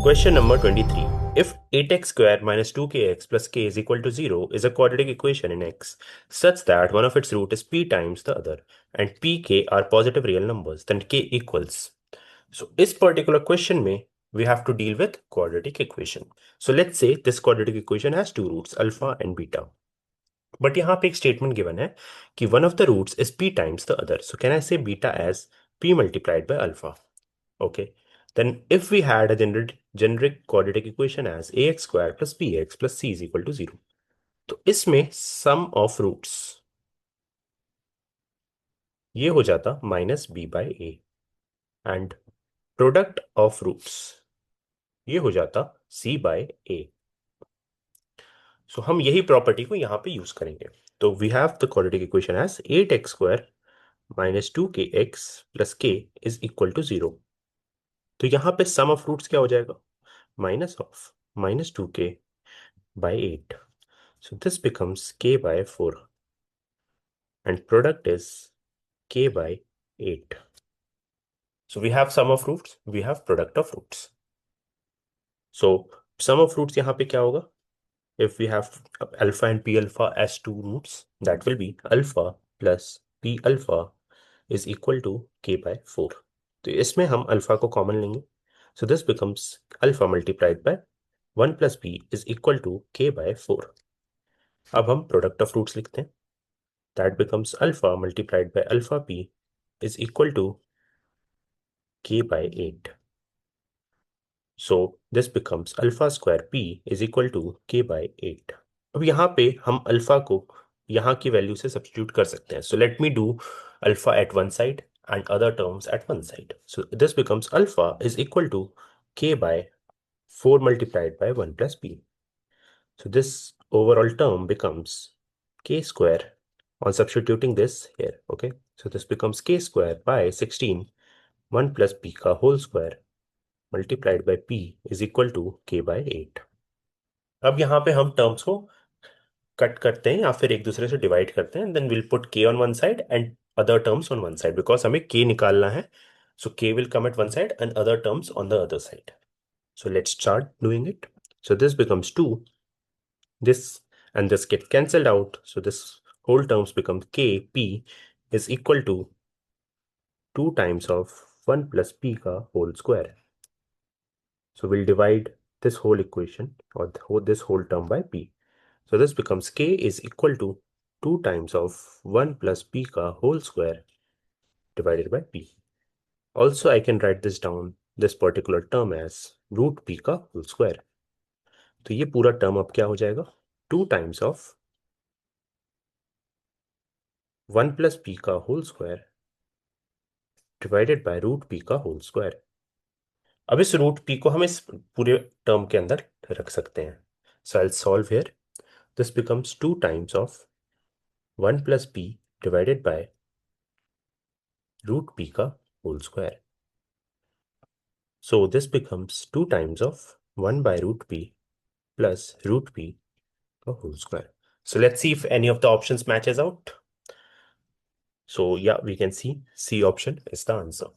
Question number 23. If 8x squared minus 2kx plus k is equal to 0 is a quadratic equation in x such that one of its root is p times the other and p, k are positive real numbers, then k equals. So इस particular question में we have to deal with quadratic equation. So let's say this quadratic equation has two roots alpha and beta. But यहाँ पे एक statement given है कि one of the roots is p times the other. So can I say beta as p multiplied by alpha? Okay. Then if we had a generic quadratic equation as ax square plus bx plus c is equal to 0, तो इसमें sum of roots ये हो जाता minus B by A and product of roots ये हो जाता सी bye ए. सो हम यही प्रॉपर्टी को यहां पे यूज करेंगे. तो we have the quadratic equation as 8x square minus 2kx plus k is equal to 0. तो यहां पे सम ऑफ रूट्स क्या हो जाएगा? Minus of minus 2k by 8. So this becomes k by 4 and product is k by 8. So we have sum of roots, we have product of roots. So sum of roots यहाँ पे क्या होगा? If we have alpha and p alpha as two roots, that will be alpha plus p alpha is equal to k by 4. तो इसमें हम alpha को common लेंगे. So this becomes alpha multiplied by 1 plus p is equal to k by 4. अब हम product of roots लिखते हैं. That becomes alpha multiplied by alpha p is equal to k by 8. So this becomes alpha square p is equal to k by 8. अब यहाँ पे हम alpha को यहाँ की वैल्यू से सब्स्टिट्यूट कर सकते हैं. So let me do alpha at one side and other terms at one side. So this becomes alpha is equal to k by 4 multiplied by 1 plus p. So this overall term becomes k square on substituting this here. Okay, so this becomes k square by 16 1 plus p का whole square multiplied by p is equal to k by 8. अब यहाँ पे हम terms को cut करते हैं या फिर एक दूसरे से डिवाइड करते हैं. Then will put k on one side and other terms on one side because हमें k निकालना है. So k will come at one side and other terms on the other side. So let's start doing it. So this becomes 2. This and this get cancelled out. So this whole terms become k p is equal to 2 times of 1 plus p का whole square. So we'll divide this whole equation or this whole term by p. So this becomes k is equal to 2 times of 1 plus p का whole square divided by p. Also I can write this down, this particular term as root p का whole square. तो ये पूरा term अब क्या हो जाएगा? 2 times of 1 plus p का whole square divided by root p का whole square. अब इस रूट p को हम इस पूरे टर्म के अंदर रख सकते हैं. So I'll solve here. This becomes 2 times of 1 plus p divided by root p का whole square. So this becomes 2 times of 1 by root p plus root p का whole square. So let's see if any of the options matches out. So yeah, we can see C option is the answer.